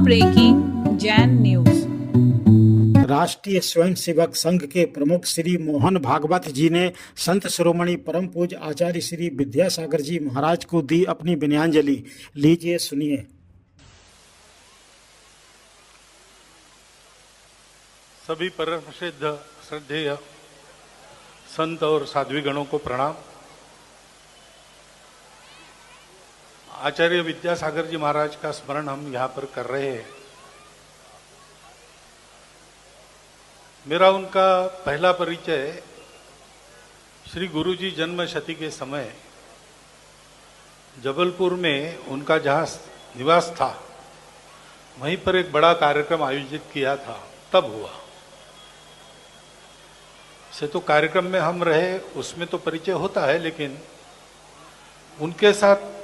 Breaking Jain news. राष्ट्रीय स्वयंसेवक संघ के प्रमुख श्री मोहन भागवत जी ने संत शिरोमणि परम पूज्य आचार्य श्री विद्यासागर जी महाराज को दी अपनी विनयाञ्जलि। लीजिए सुनिए। सभी परम सिद्ध श्रद्धेय संत और साध्वी गणों को प्रणाम। आचार्य विद्यासागर जी महाराज का स्मरण हम यहाँ पर कर रहे हैं। मेरा उनका पहला परिचय श्री गुरुजी जन्म शती के समय जबलपुर में उनका जहाँ निवास था वहीं पर एक बड़ा कार्यक्रम आयोजित किया था तब हुआ। से तो कार्यक्रम में हम रहे उसमें तो परिचय होता है, लेकिन उनके साथ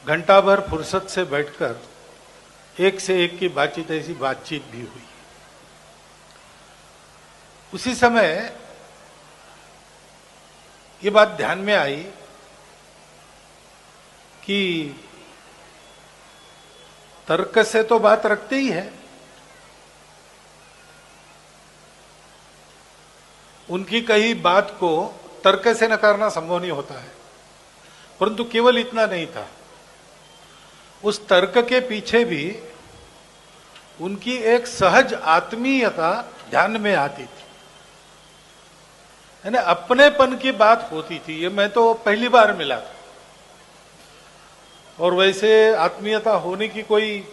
घंटा भर फुर्सत से बैठकर एक से एक की बातचीत, ऐसी बातचीत भी हुई। उसी समय ये बात ध्यान में आई कि तर्क से तो बात रखते ही है, उनकी कही बात को तर्क से नकारना संभव नहीं होता है। परंतु केवल इतना नहीं था, उस तर्क के पीछे भी उनकी एक सहज आत्मीयता ध्यान में आती थी, यानी अपनेपन की बात होती थी। ये मैं तो पहली बार मिला था, और वैसे आत्मीयता होने की कोई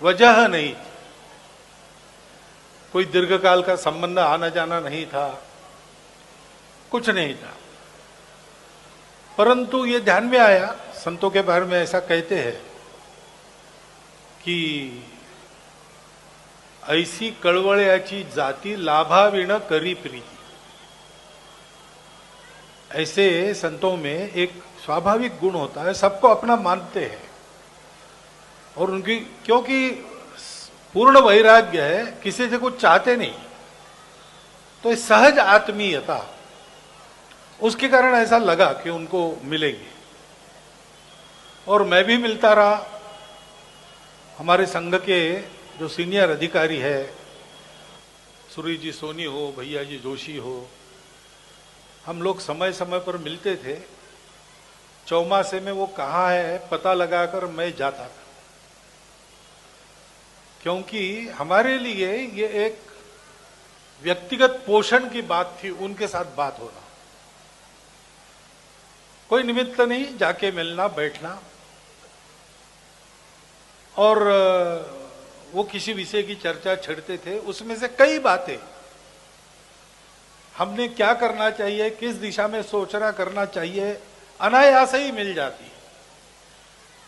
वजह नहीं थी, कोई दीर्घकाल का संबंध आना जाना नहीं था, कुछ नहीं था। परंतु ये ध्यान में आया, संतों के बारे में ऐसा कहते हैं कि ऐसी कळवळ्याची जाती लाभाविण करी प्रीति। ऐसे संतों में एक स्वाभाविक गुण होता है, सबको अपना मानते हैं, और उनकी क्योंकि पूर्ण वैराग्य है, किसी से कुछ चाहते नहीं, तो सहज आत्मीयता, उसके कारण ऐसा लगा कि उनको मिलेंगे। और मैं भी मिलता रहा। हमारे संघ के जो सीनियर अधिकारी है, सूरी जी सोनी हो, भैया जी जोशी हो, हम लोग समय समय पर मिलते थे। चौमासे में वो कहाँ है पता लगाकर मैं जाता था, क्योंकि हमारे लिए ये एक व्यक्तिगत पोषण की बात थी, उनके साथ बात होना, कोई निमित्त नहीं, जाके मिलना बैठना। और वो किसी विषय की चर्चा छेड़ते थे, उसमें से कई बातें हमने क्या करना चाहिए, किस दिशा में सोचना करना चाहिए, अनायास ही मिल जाती है।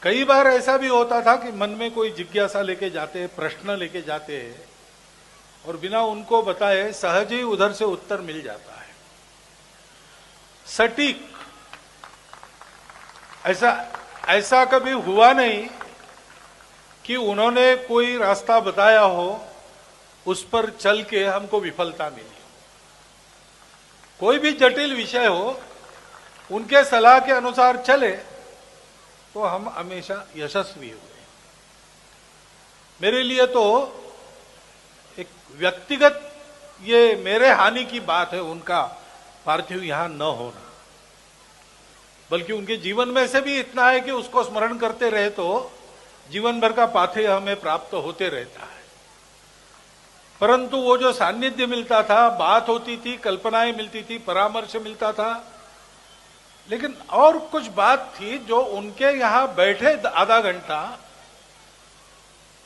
कई बार ऐसा भी होता था कि मन में कोई जिज्ञासा लेके जाते, प्रश्न लेके जाते हैं, और बिना उनको बताए सहज ही उधर से उत्तर मिल जाता है, सटीक। ऐसा कभी हुआ नहीं कि उन्होंने कोई रास्ता बताया हो, उस पर चल के हमको विफलता मिली। कोई भी जटिल विषय हो, उनके सलाह के अनुसार चले तो हम हमेशा यशस्वी हुए। मेरे लिए तो एक व्यक्तिगत ये मेरे हानि की बात है उनका पार्थिव यहां न होना, बल्कि उनके जीवन में से भी इतना है कि उसको स्मरण करते रहे तो जीवन भर का पाथेय हमें प्राप्त होते रहता है। परंतु वो जो सान्निध्य मिलता था, बात होती थी, कल्पनाएं मिलती थी, परामर्श मिलता था, लेकिन और कुछ बात थी जो उनके यहां बैठे आधा घंटा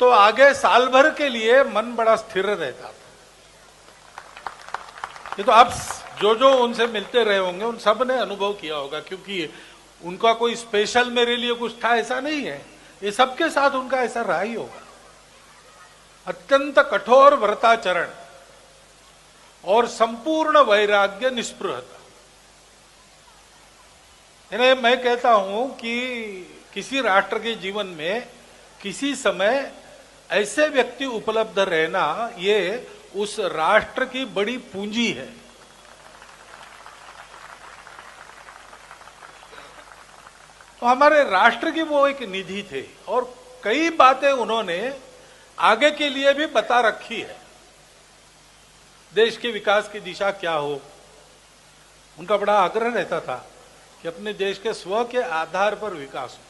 तो आगे साल भर के लिए मन बड़ा स्थिर रहता था। ये तो आप जो उनसे मिलते रहे होंगे उन सब ने अनुभव किया होगा, क्योंकि उनका कोई स्पेशल मेरे लिए कुछ था ऐसा नहीं है, ये सबके साथ उनका ऐसा रहा ही होगा। अत्यंत कठोर व्रताचरण और संपूर्ण वैराग्य, निस्पृहता। यानी मैं कहता हूं कि किसी राष्ट्र के जीवन में किसी समय ऐसे व्यक्ति उपलब्ध रहना, ये उस राष्ट्र की बड़ी पूंजी है। तो हमारे राष्ट्र की वो एक निधि थे, और कई बातें उन्होंने आगे के लिए भी बता रखी है। देश के विकास की दिशा क्या हो, उनका बड़ा आग्रह रहता था कि अपने देश के स्व के आधार पर विकास हो,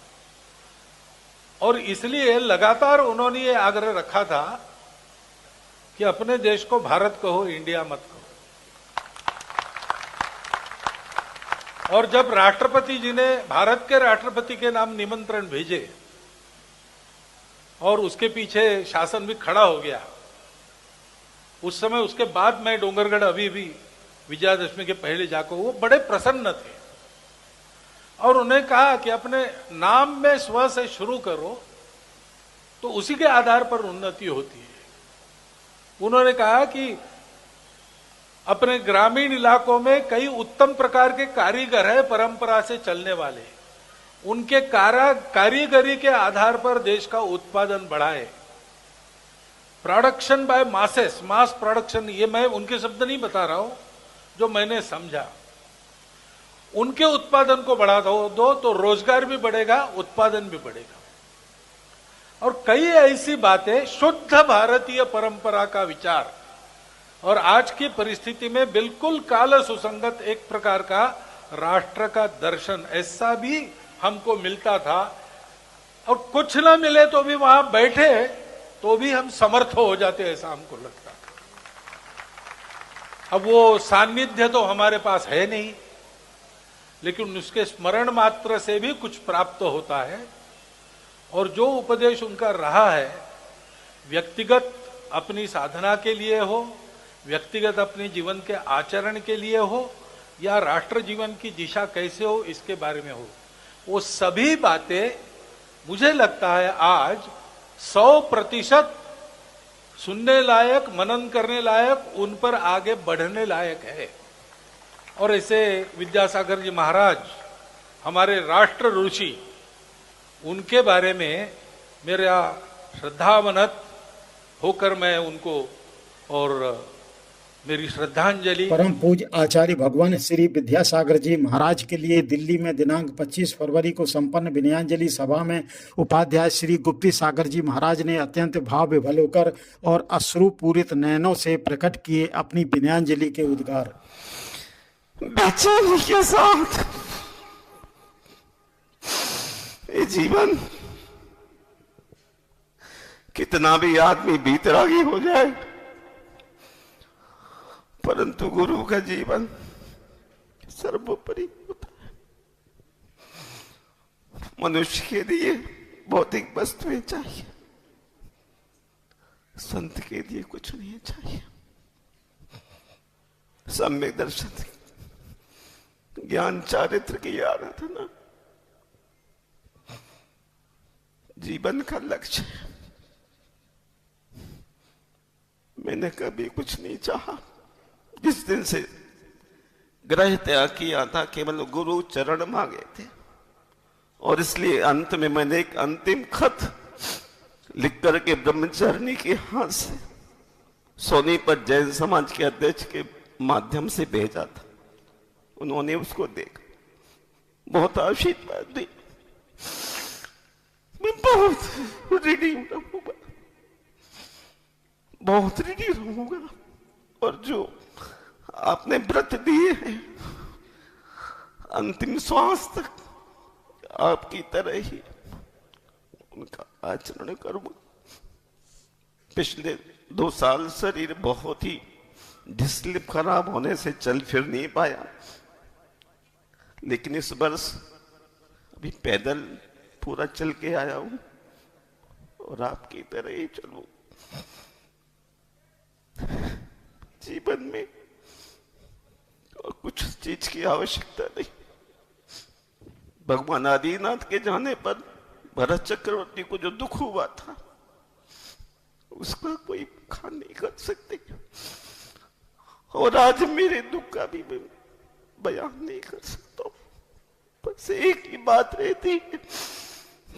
और इसलिए लगातार उन्होंने ये आग्रह रखा था कि अपने देश को भारत कहो, इंडिया मत कहो। और जब राष्ट्रपति जी ने भारत के राष्ट्रपति के नाम निमंत्रण भेजे और उसके पीछे शासन भी खड़ा हो गया, उस समय उसके बाद मैं डोंगरगढ़ अभी भी विजयादशमी के पहले जाकर, वो बड़े प्रसन्न थे और उन्हें कहा कि अपने नाम में स्व से शुरू करो तो उसी के आधार पर उन्नति होती है। उन्होंने कहा कि अपने ग्रामीण इलाकों में कई उत्तम प्रकार के कारीगर हैं, परंपरा से चलने वाले, उनके कारीगरी के आधार पर देश का उत्पादन बढ़ाए। Production by masses, mass production, ये मैं उनके शब्द नहीं बता रहा हूं, जो मैंने समझा। उनके उत्पादन को बढ़ा दो तो रोजगार भी बढ़ेगा, उत्पादन भी बढ़ेगा। और कई ऐसी बातें, शुद्ध भारतीय परंपरा का विचार और आज की परिस्थिति में बिल्कुल काल सुसंगत एक प्रकार का राष्ट्र का दर्शन, ऐसा भी हमको मिलता था। और कुछ ना मिले तो भी वहां बैठे तो भी हम समर्थ हो जाते, ऐसा हमको लगता था। अब वो सान्निध्य तो हमारे पास है नहीं, लेकिन उसके स्मरण मात्र से भी कुछ प्राप्त होता है। और जो उपदेश उनका रहा है, व्यक्तिगत अपनी साधना के लिए हो, व्यक्तिगत अपने जीवन के आचरण के लिए हो, या राष्ट्र जीवन की दिशा कैसे हो इसके बारे में हो, वो सभी बातें मुझे लगता है आज 100% सुनने लायक, मनन करने लायक, उन पर आगे बढ़ने लायक है। और ऐसे विद्यासागर जी महाराज, हमारे राष्ट्र ऋषि, उनके बारे में मेरा श्रद्धावनत होकर मैं उनको और मेरी श्रद्धांजलि। परम पूज्य आचार्य भगवान श्री विद्यासागर जी महाराज के लिए दिल्ली में दिनांक 25 फरवरी को संपन्न विनयाञ्जलि सभा में उपाध्याय श्री गुप्ती सागर जी महाराज ने अत्यंत भाव विभल होकर और अश्रुपूरित नयनों से प्रकट किए अपनी विनयाञ्जलि के उद्गार। बेचैनी के साथ ये जीवन, कितना भी आदमी बीतरागी हो जाए, परंतु गुरु का जीवन सर्वोपरि होता है। मनुष्य के लिए भौतिक वस्तुएं चाहिए, संत के लिए कुछ नहीं चाहिए। सम्यक दर्शन, ज्ञान, चारित्र की आराधना जीवन का लक्ष्य है। मैंने कभी कुछ नहीं चाहा। जिस दिन से ग्रह त्याग किया था, केवल गुरु चरण मांगे थे, और इसलिए अंत में मैंने एक अंतिम खत लिख करके ब्रह्मचारिणी के हाथ से सोनीपत जैन समाज के अध्यक्ष के माध्यम से भेजा था। उन्होंने उसको देखा, बहुत आशीर्वाद दी। मैं बहुत ऋणी रहूंगा, बहुत ऋणी रहूंगा। और जो आपने व्रत दिए हैं, अंतिम श्वास तक आपकी तरह ही उनका आचरण करूंगा। पिछले 2 साल शरीर बहुत ही डिस्लिप खराब होने से चल फिर नहीं पाया, लेकिन इस वर्ष अभी पैदल पूरा चल के आया हूं और आपकी तरह ही चलूं। जीवन में और कुछ चीज की आवश्यकता नहीं। भगवान आदिनाथ के जाने पर भरत चक्रवर्ती को जो दुख हुआ था, उसका कोई बखान नहीं कर सकते, और आज मेरे दुख का भी मैं बयान नहीं कर सकता। बस एक ही बात रहती है,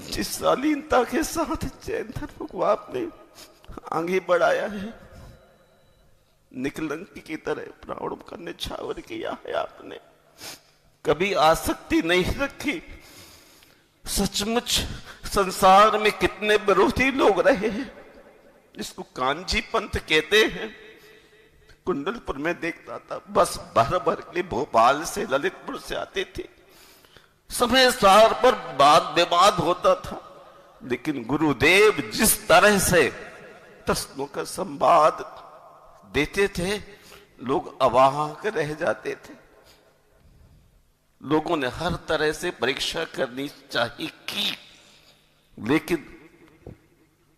जिस शालीनता के साथ जैन धर्म को आपने आगे बढ़ाया है, निकलंकी की तरह प्राण का निछावर किया है आपने, कभी आसक्ति नहीं रखी। सचमुच संसार में कितने विरोधी लोग रहे हैं, जिसको कांजी पंथ कहते हैं। कुंडलपुर में देखता था, बस भर भर के भोपाल से ललितपुर से आते थे, समय सार पर वाद विवाद होता था, लेकिन गुरुदेव जिस तरह से प्रश्नों का संवाद देते थे, लोग अवाक रह जाते थे। लोगों ने हर तरह से परीक्षा करनी चाहिए की, लेकिन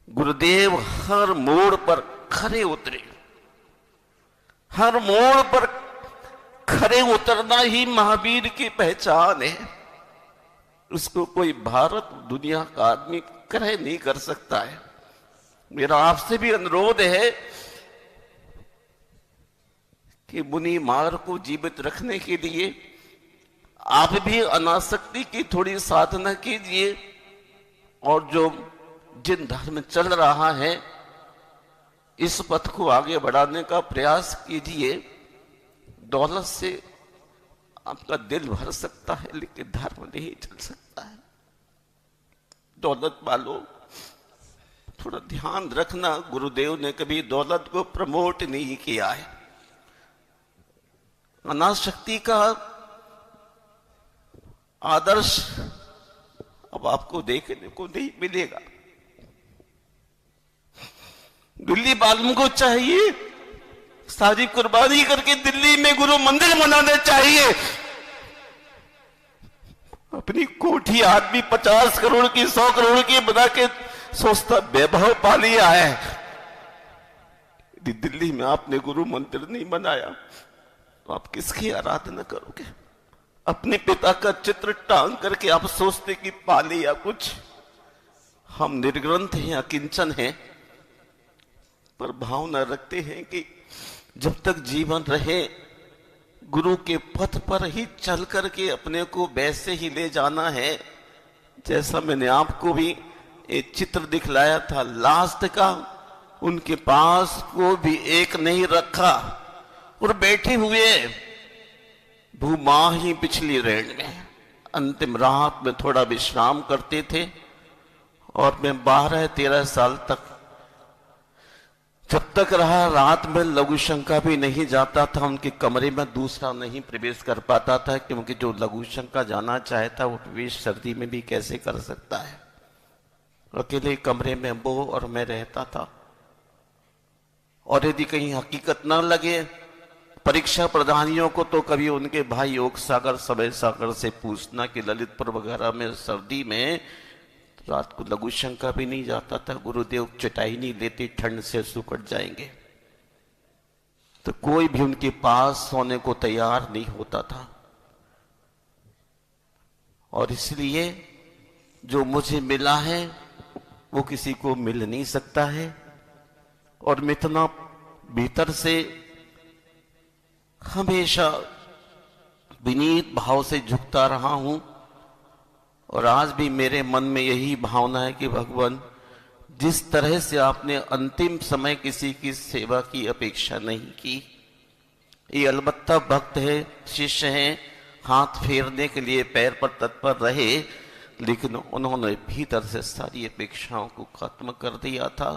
गुरुदेव हर मोड़ पर खरे उतरे। हर मोड़ पर खरे उतरना ही महावीर की पहचान है। उसको कोई भारत दुनिया का आदमी कह नहीं कर सकता है। मेरा आपसे भी अनुरोध है कि मुनि मार्ग को जीवित रखने के लिए आप भी अनासक्ति की थोड़ी साधना कीजिए, और जो जिन धर्म चल रहा है इस पथ को आगे बढ़ाने का प्रयास कीजिए। दौलत से आपका दिल भर सकता है, लेकिन धर्म नहीं चल सकता है। दौलत वालों, थोड़ा ध्यान रखना, गुरुदेव ने कभी दौलत को प्रमोट नहीं किया है। अनाशक्ति का आदर्श अब आपको देखने को नहीं मिलेगा। दिल्ली वालों को चाहिए सारी कुर्बानी करके दिल्ली में गुरु मंदिर बनाने चाहिए। अपनी कोठी आदमी 50 करोड़ की 100 करोड़ की बना के सोचता वैभव पा लिया है। यदि दिल्ली में आपने गुरु मंदिर नहीं बनाया तो आप किसकी आराधना करोगे? अपने पिता का चित्र टांग करके आप सोचते कि पा लिया कुछ। हम निर्ग्रंथ हैं, अकिंचन हैं, पर भावना रखते हैं कि जब तक जीवन रहे गुरु के पथ पर ही चल करके अपने को वैसे ही ले जाना है। जैसा मैंने आपको भी एक चित्र दिखलाया था लास्ट का, उनके पास को भी एक नहीं रखा और बैठे हुए भूमाह ही पिछली रेण में अंतिम रात में थोड़ा विश्राम करते थे। और मैं 12-13 साल तक जब तक रहा, रात में लघु शंका भी नहीं जाता था, उनके कमरे में दूसरा नहीं प्रवेश कर पाता था, क्योंकि जो लघु शंका जाना चाहता वो प्रवेश सर्दी में भी कैसे कर सकता है। अकेले कमरे में वो और मैं रहता था। और यदि कहीं हकीकत न लगे परीक्षा प्रधानियों को, तो कभी उनके भाई योग सागर समय सागर से पूछना कि ललितपुर वगैरह में सर्दी में रात को लघु शंका भी नहीं जाता था। गुरुदेव चटाई नहीं लेते, ठंड से सुकड़ जाएंगे। तो कोई भी उनके पास सोने को तैयार नहीं होता था। और इसलिए जो मुझे मिला है वो किसी को मिल नहीं सकता है। और मैं इतना भीतर से हमेशा विनीत भाव से झुकता रहा हूं, और आज भी मेरे मन में यही भावना है कि भगवान, जिस तरह से आपने अंतिम समय किसी की सेवा की अपेक्षा नहीं की, ये अलबत्ता भक्त है, शिष्य हैं, हाथ फेरने के लिए पैर पर तत्पर रहे, लेकिन उन्होंने भीतर से सारी अपेक्षाओं को खत्म कर दिया था।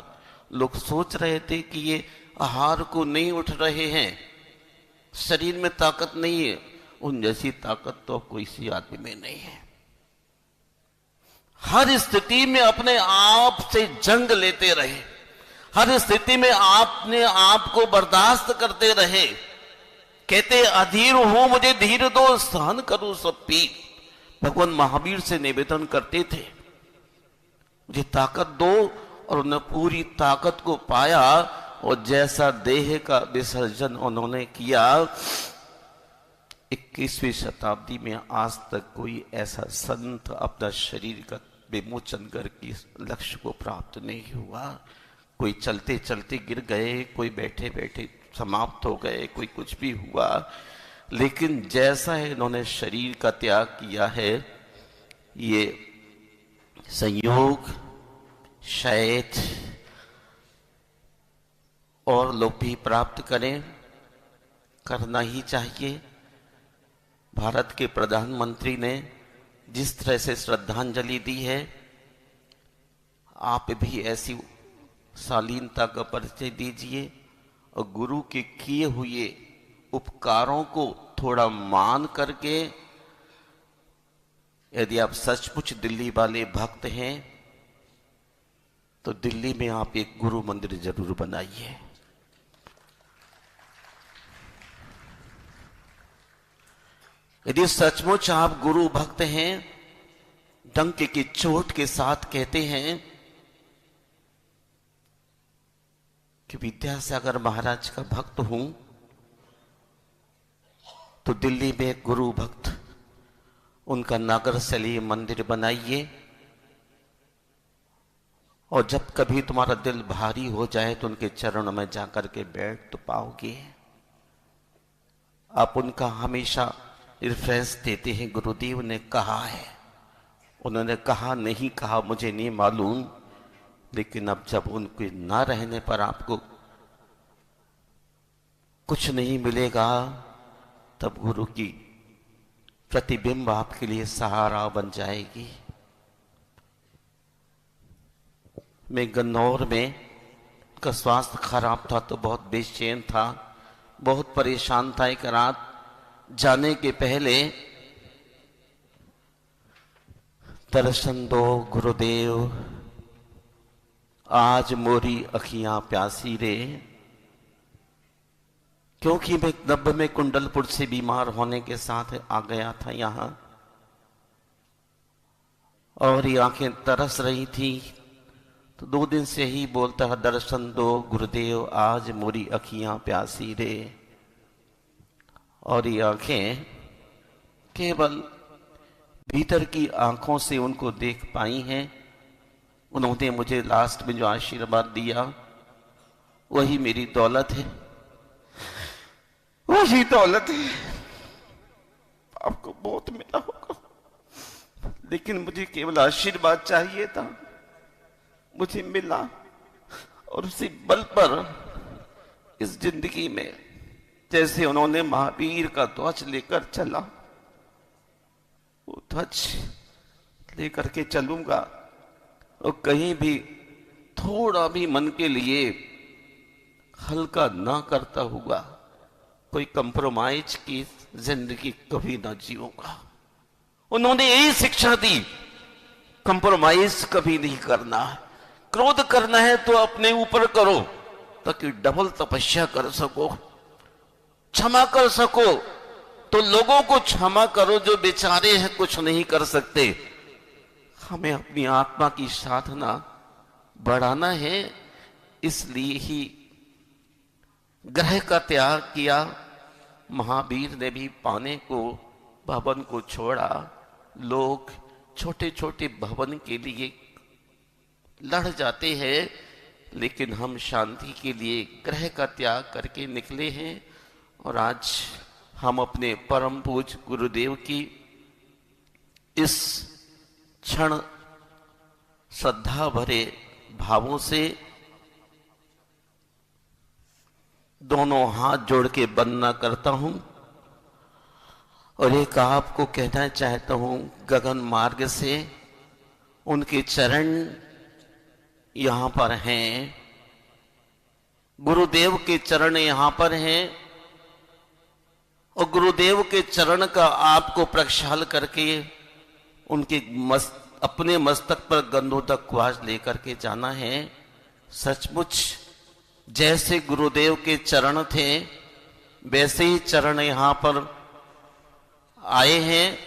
लोग सोच रहे थे कि ये आहार को नहीं उठ रहे हैं, शरीर में ताकत नहीं है। उन जैसी ताकत तो कोई सी आदमी में नहीं है। हर स्थिति में अपने आप से जंग लेते रहे, हर स्थिति में आपने आप को बर्दाश्त करते रहे। कहते अधीर हूं, मुझे धीर दो, सहन करूं सब पीर। भगवान महावीर से निवेदन करते थे, मुझे ताकत दो, और उन्हें पूरी ताकत को पाया। और जैसा देह का विसर्जन उन्होंने किया, 21वीं शताब्दी में आज तक कोई ऐसा संत अपना शरीर का विमोचन करके लक्ष्य को प्राप्त नहीं हुआ। कोई चलते चलते गिर गए, कोई बैठे बैठे समाप्त हो गए, कोई कुछ भी हुआ, लेकिन जैसा इन्होंने शरीर का त्याग किया है, ये संयोग शायद और लोग भी प्राप्त करें, करना ही चाहिए। भारत के प्रधानमंत्री ने जिस तरह से श्रद्धांजलि दी है, आप भी ऐसी शालीनता का परिचय दीजिए और गुरु के किए हुए उपकारों को थोड़ा मान करके, यदि आप सचमुच दिल्ली वाले भक्त हैं तो दिल्ली में आप एक गुरु मंदिर जरूर बनाइए। यदि सचमुच आप गुरु भक्त हैं, डंके की चोट के साथ कहते हैं कि विद्यासागर महाराज का भक्त हूं, तो दिल्ली में गुरु भक्त उनका नागरसली मंदिर बनाइए। और जब कभी तुम्हारा दिल भारी हो जाए तो उनके चरण में जाकर के बैठ तो पाओगे। आप उनका हमेशा रेफरेंस देते हैं, गुरुदेव ने कहा है। उन्होंने कहा नहीं कहा मुझे नहीं मालूम, लेकिन अब जब उनके ना रहने पर आपको कुछ नहीं मिलेगा, तब गुरु की प्रतिबिंब आपके लिए सहारा बन जाएगी। मैं गन्नौर में का स्वास्थ्य खराब था तो बहुत बेचैन था, बहुत परेशान था। एक रात जाने के पहले दर्शन दो गुरुदेव, आज मोरी अखियां प्यासी रे। क्योंकि मैं 90 में कुंडलपुर से बीमार होने के साथ आ गया था यहां, और ये आंखें तरस रही थी। तो 2 दिन से ही बोलता है, दर्शन दो गुरुदेव, आज मोरी अखियां प्यासी रे। और ये आंखें केवल भीतर की आंखों से उनको देख पाई हैं। उन्होंने मुझे लास्ट में जो आशीर्वाद दिया वही मेरी दौलत है, वही दौलत है। आपको बहुत मिला होगा, लेकिन मुझे केवल आशीर्वाद चाहिए था, मुझे मिला। और उसी बल पर इस जिंदगी में जैसे उन्होंने महावीर का ध्वज लेकर चला, वो ध्वज लेकर के चलूंगा। और कहीं भी थोड़ा भी मन के लिए हल्का ना करता हुआ कोई कंप्रोमाइज की जिंदगी कभी ना जीऊंगा। उन्होंने यही शिक्षा दी, कंप्रोमाइज कभी नहीं करना। क्रोध करना है तो अपने ऊपर करो, ताकि डबल तपस्या कर सको। क्षमा कर सको तो लोगों को क्षमा करो जो बेचारे हैं, कुछ नहीं कर सकते। हमें अपनी आत्मा की साधना बढ़ाना है, इसलिए ही ग्रह का त्याग किया। महावीर ने भी पाने को भवन को छोड़ा। लोग छोटे छोटे भवन के लिए लड़ जाते हैं, लेकिन हम शांति के लिए ग्रह का त्याग करके निकले हैं। और आज हम अपने परम पूज्य गुरुदेव की इस क्षण श्रद्धा भरे भावों से दोनों हाथ जोड़ के वंदना करता हूं। और एक आपको कहना चाहता हूं, गगन मार्ग से उनके चरण यहां पर हैं, गुरुदेव के चरण यहां पर हैं। और गुरुदेव के चरण का आपको प्रक्षाल करके उनके अपने मस्तक पर गंधोदक कुआज लेकर के जाना है। सचमुच जैसे गुरुदेव के चरण थे वैसे ही चरण यहां पर आए हैं।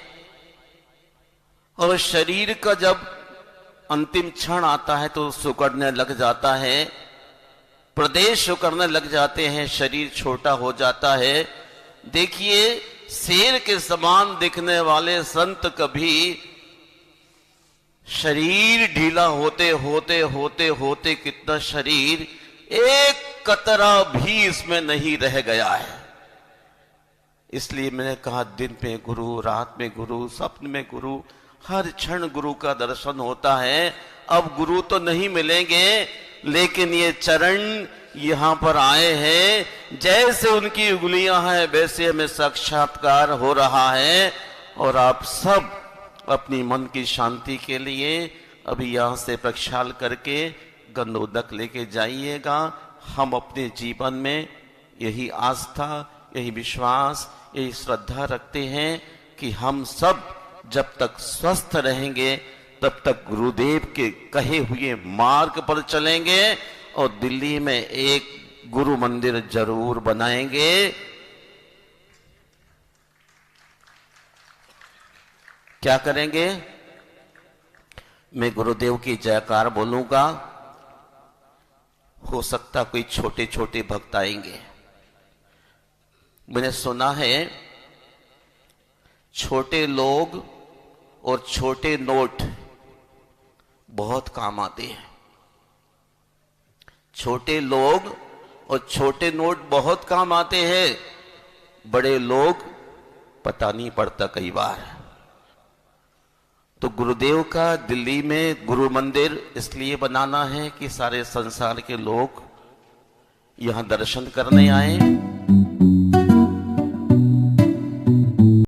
और शरीर का जब अंतिम क्षण आता है तो सुकड़ने लग जाता है, प्रदेश सुकड़ने लग जाते हैं, शरीर छोटा हो जाता है। देखिए, शेर के समान दिखने वाले संत कभी शरीर ढीला होते होते होते होते कितना शरीर एक कतरा भी इसमें नहीं रह गया है। इसलिए मैंने कहा, दिन में गुरु, रात में गुरु, स्वप्न में गुरु, हर क्षण गुरु का दर्शन होता है। अब गुरु तो नहीं मिलेंगे, लेकिन ये चरण यहां पर आए हैं, जैसे उनकी उंगलियां हैं वैसे हमें साक्षात्कार हो रहा है। और आप सब अपनी मन की शांति के लिए अभी यहां से प्रक्षाल करके गंधोदक लेके जाइएगा। हम अपने जीवन में यही आस्था, यही विश्वास, यही श्रद्धा रखते हैं कि हम सब जब तक स्वस्थ रहेंगे तब तक गुरुदेव के कहे हुए मार्ग पर चलेंगे और दिल्ली में एक गुरु मंदिर जरूर बनाएंगे। क्या करेंगे? मैं गुरुदेव की जयकार बोलूंगा, हो सकता कोई छोटे छोटे भक्त आएंगे। मैंने सुना है छोटे लोग और छोटे नोट बहुत काम आते हैं। छोटे लोग और छोटे नोट बहुत काम आते हैं, बड़े लोग पता नहीं पड़ता कई बार। तो गुरुदेव का दिल्ली में गुरु मंदिर इसलिए बनाना है कि सारे संसार के लोग यहां दर्शन करने आए